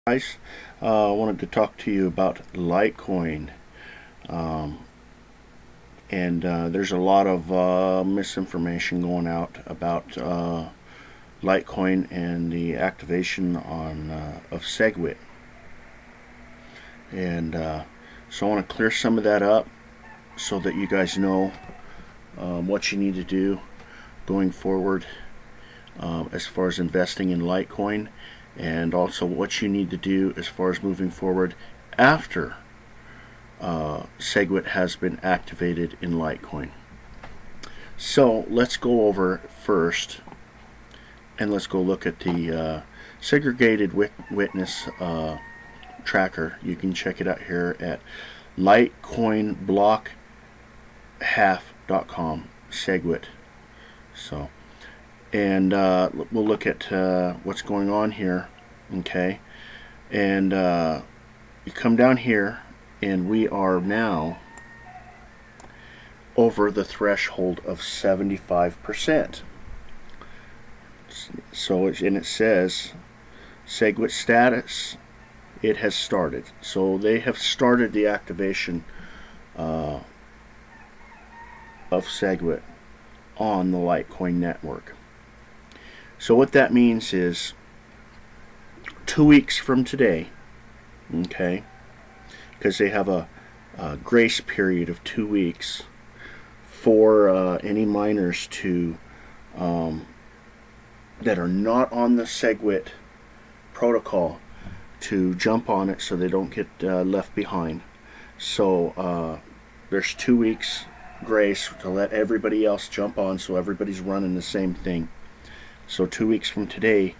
Guys, I wanted to talk to you about Litecoin, and there's a lot of misinformation going out about Litecoin and the activation of Segwit, and so I want to clear some of that up so that you guys know what you need to do going forward as far as investing in Litecoin, and also what you need to do as far as moving forward after Segwit has been activated in Litecoin. So let's go over first, and let's go look at the segregated witness tracker. You can check it out here at litecoinblockhalf.com, Segwit. So, and we'll look at what's going on here, okay? And you come down here, and we are now over the threshold of 75%. So, and it says Segwit status, it has started. So they have started the activation of Segwit on the Litecoin network. So what that means is 2 weeks from today, okay, because they have a grace period of 2 weeks for any miners to that are not on the Segwit protocol to jump on it so they don't get left behind. So there's 2 weeks grace to let everybody else jump on, so everybody's running the same thing. So 2 weeks from today,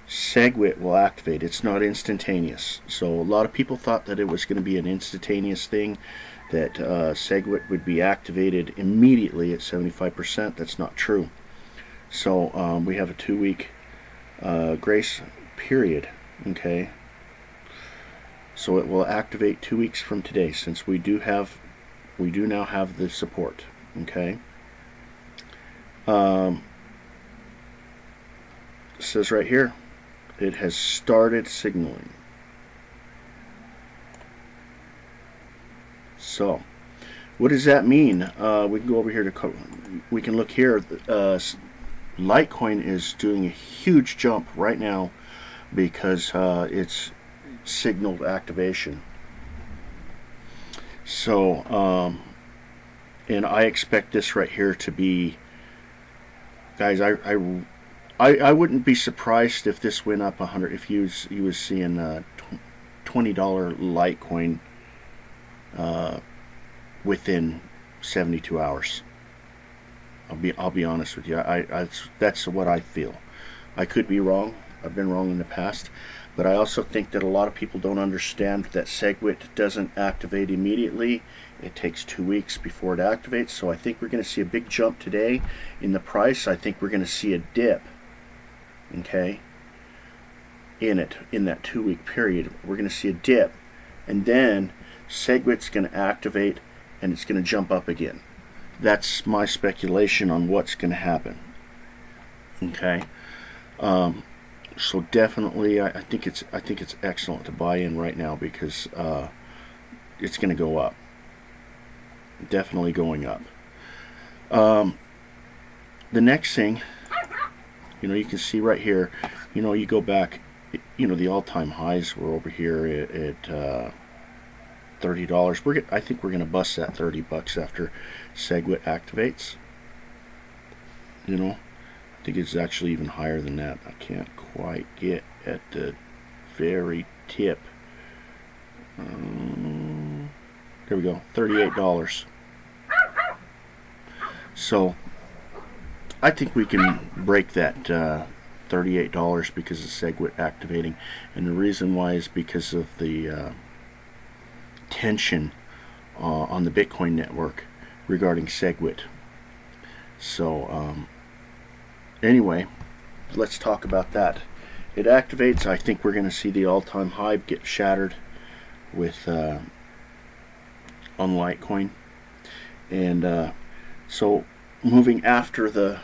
Segwit will activate. It's not instantaneous. So a lot of people thought that it was going to be an instantaneous thing, that Segwit would be activated immediately at 75%. That's not true. So we have a 2 week grace period, okay? So it will activate 2 weeks from today, since we do now have the support, okay? It says right here, it has started signaling. So what does that mean? We can go over here to we can look here. Litecoin is doing a huge jump right now because it's signaled activation. So and I expect this right here to be, guys, I wouldn't be surprised if this went up 100, if you was seeing $20 Litecoin within 72 hours. I'll be honest with you. That's what I feel. I could be wrong. I've been wrong in the past, but I also think that a lot of people don't understand that Segwit doesn't activate immediately. It takes 2 weeks before it activates. So I think we're going to see a big jump today in the price. I think we're going to see a dip, okay, in that 2 week period. We're going to see a dip, and then Segwit's going to activate, and it's going to jump up again. That's my speculation on what's going to happen, okay? So definitely, I think it's excellent to buy in right now, because it's going to go up. Definitely going up. The next thing, you can see right here, you go back, the all-time highs were over here at $30. I think we're going to bust that $30 after Segwit activates. I think it's actually even higher than that. I can't quite get at the very tip. There we go, $38. So I think we can break that $38 because of Segwit activating, and the reason why is because of the tension on the Bitcoin network regarding Segwit. So anyway, let's talk about that. It activates. I think we're going to see the all-time high get shattered with on Litecoin, and so moving after the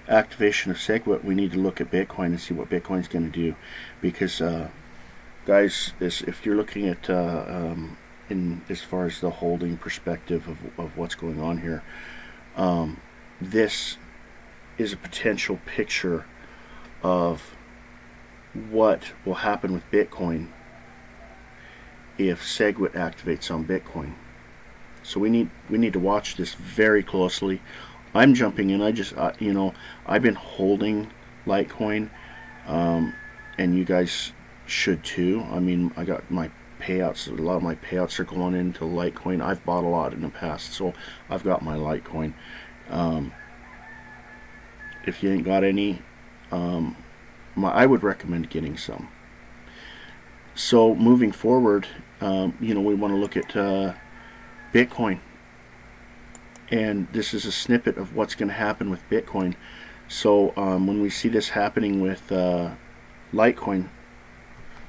activation of Segwit, we need to look at Bitcoin and see what Bitcoin's going to do, because guys, is if you're looking at in as far as the holding perspective of what's going on here, this is a potential picture of what will happen with Bitcoin if Segwit activates on Bitcoin. So we need to watch this very closely. I'm jumping in. I just you know, I've been holding Litecoin, and you guys should too. I mean, I got my payouts. A lot of my payouts are going into Litecoin. I've bought a lot in the past, so I've got my Litecoin. If you ain't got any, I would recommend getting some. So moving forward, you know, we want to look at Bitcoin, and this is a snippet of what's going to happen with Bitcoin. So when we see this happening with Litecoin,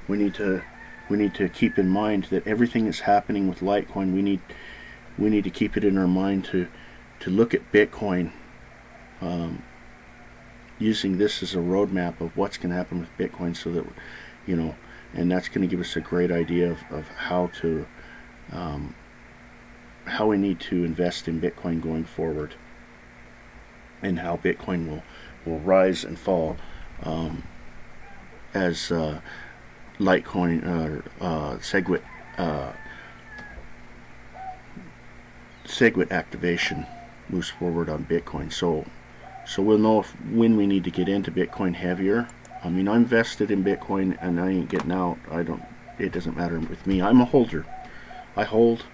we need to keep in mind that everything that's happening with Litecoin, we need to keep it in our mind to look at Bitcoin, using this as a roadmap of what's going to happen with Bitcoin, so that, you know, and that's going to give us a great idea of how to how we need to invest in Bitcoin going forward, and how Bitcoin will rise and fall as Litecoin Segwit activation moves forward on Bitcoin. So we'll know when we need to get into Bitcoin heavier. I mean, I'm vested in Bitcoin and I ain't getting out. It doesn't matter with me. I'm a holder. I hold.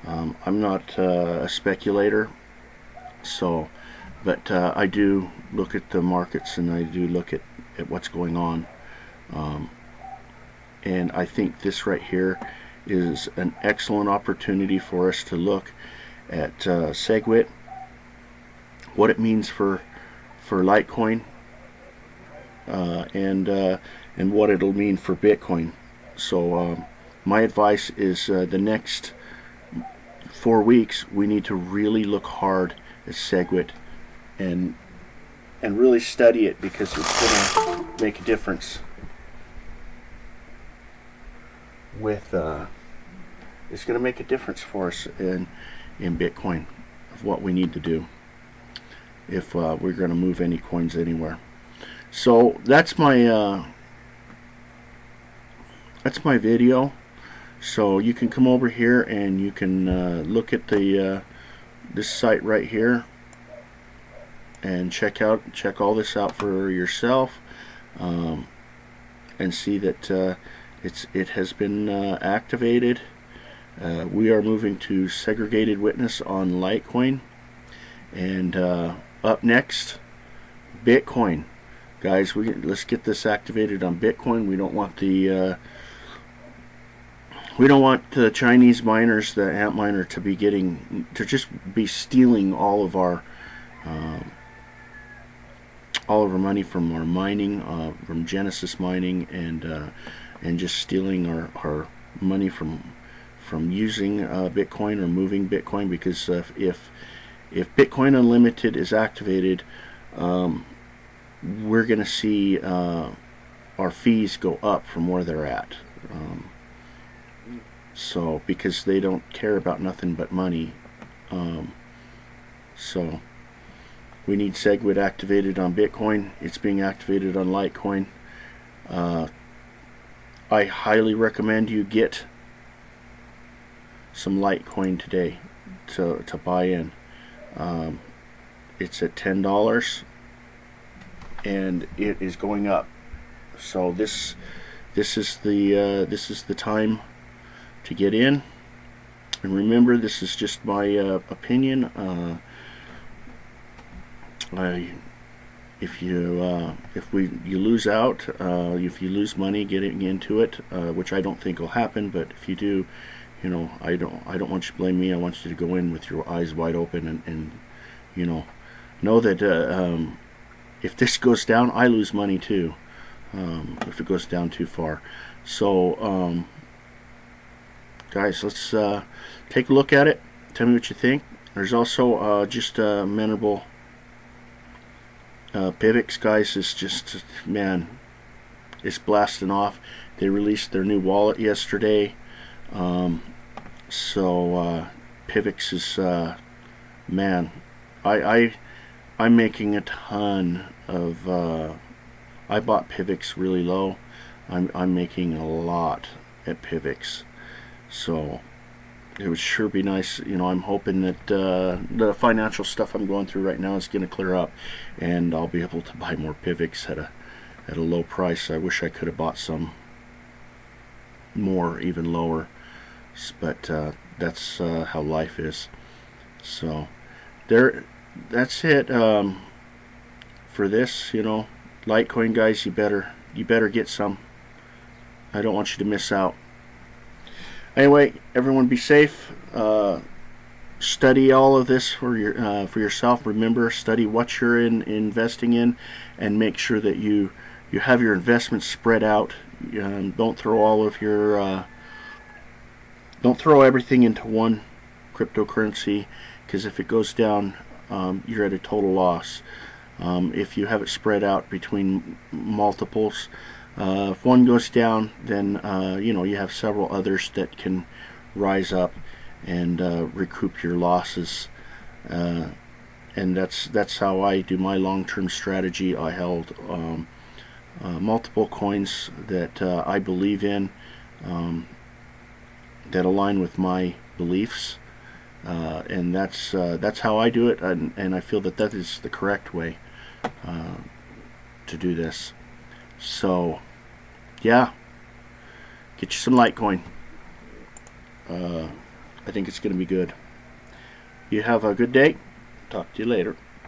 I'm not a speculator. So, but I do look at the markets, and I do look at what's going on. And I think this right here is an excellent opportunity for us to look at Segwit, what it means for Litecoin, and what it'll mean for Bitcoin. So my advice is the next 4 weeks we need to really look hard at Segwit and really study it, because it's going to make a difference with it's going to make a difference for us in Bitcoin, of what we need to do if we're going to move any coins anywhere. So that's my video. So you can come over here and you can look at the this site right here and check all this out for yourself, and see that it has been activated. We are moving to segregated witness on Litecoin, and up next, Bitcoin. Guys, let's get this activated on Bitcoin. We don't want the Chinese miners, the ant miner, to just be stealing all of our money from our mining, from Genesis mining, and just stealing our money from using Bitcoin or moving Bitcoin. Because if Bitcoin Unlimited is activated, we're going to see our fees go up from where they're at. So because they don't care about nothing but money. So we need Segwit activated on Bitcoin. It's being activated on Litecoin. I highly recommend you get some Litecoin today to buy in. It's at $10 and it is going up. So this is the time to get in. And remember, this is just my opinion. If you lose out, if you lose money getting into it, which I don't think will happen, but if you do, you know, I don't want you to blame me. I want you to go in with your eyes wide open and you know that if this goes down, I lose money too. If it goes down too far. So guys, let's take a look at it. Tell me what you think. There's also just Manable pDkYqx, guys, is just, man, it's blasting off. They released their new wallet yesterday. So pvX is man, I'm making a ton of I bought pvX really low. I'm making a lot at pvX, so it would sure be nice. You know, I'm hoping that the financial stuff I'm going through right now is going to clear up, and I'll be able to buy more pvX at a low price. I wish I could have bought some more, even lower, but that's how life is. So that's it for this. You know, Litecoin guys, you better get some. I don't want you to miss out. Anyway, everyone be safe. Study all of this for yourself. Remember, study what you're investing in, and make sure that you have your investments spread out. Don't throw all of your don't throw everything into one cryptocurrency, because if it goes down, you're at a total loss. If you have it spread out between multiples, if one goes down, then you know, you have several others that can rise up and recoup your losses. And that's how I do my long-term strategy. I held multiple coins that I believe in, that align with my beliefs, and that's how I do it, and I feel that is the correct way to do this. So yeah, get you some Litecoin. I think it's going to be good. You have a good day. Talk to you later.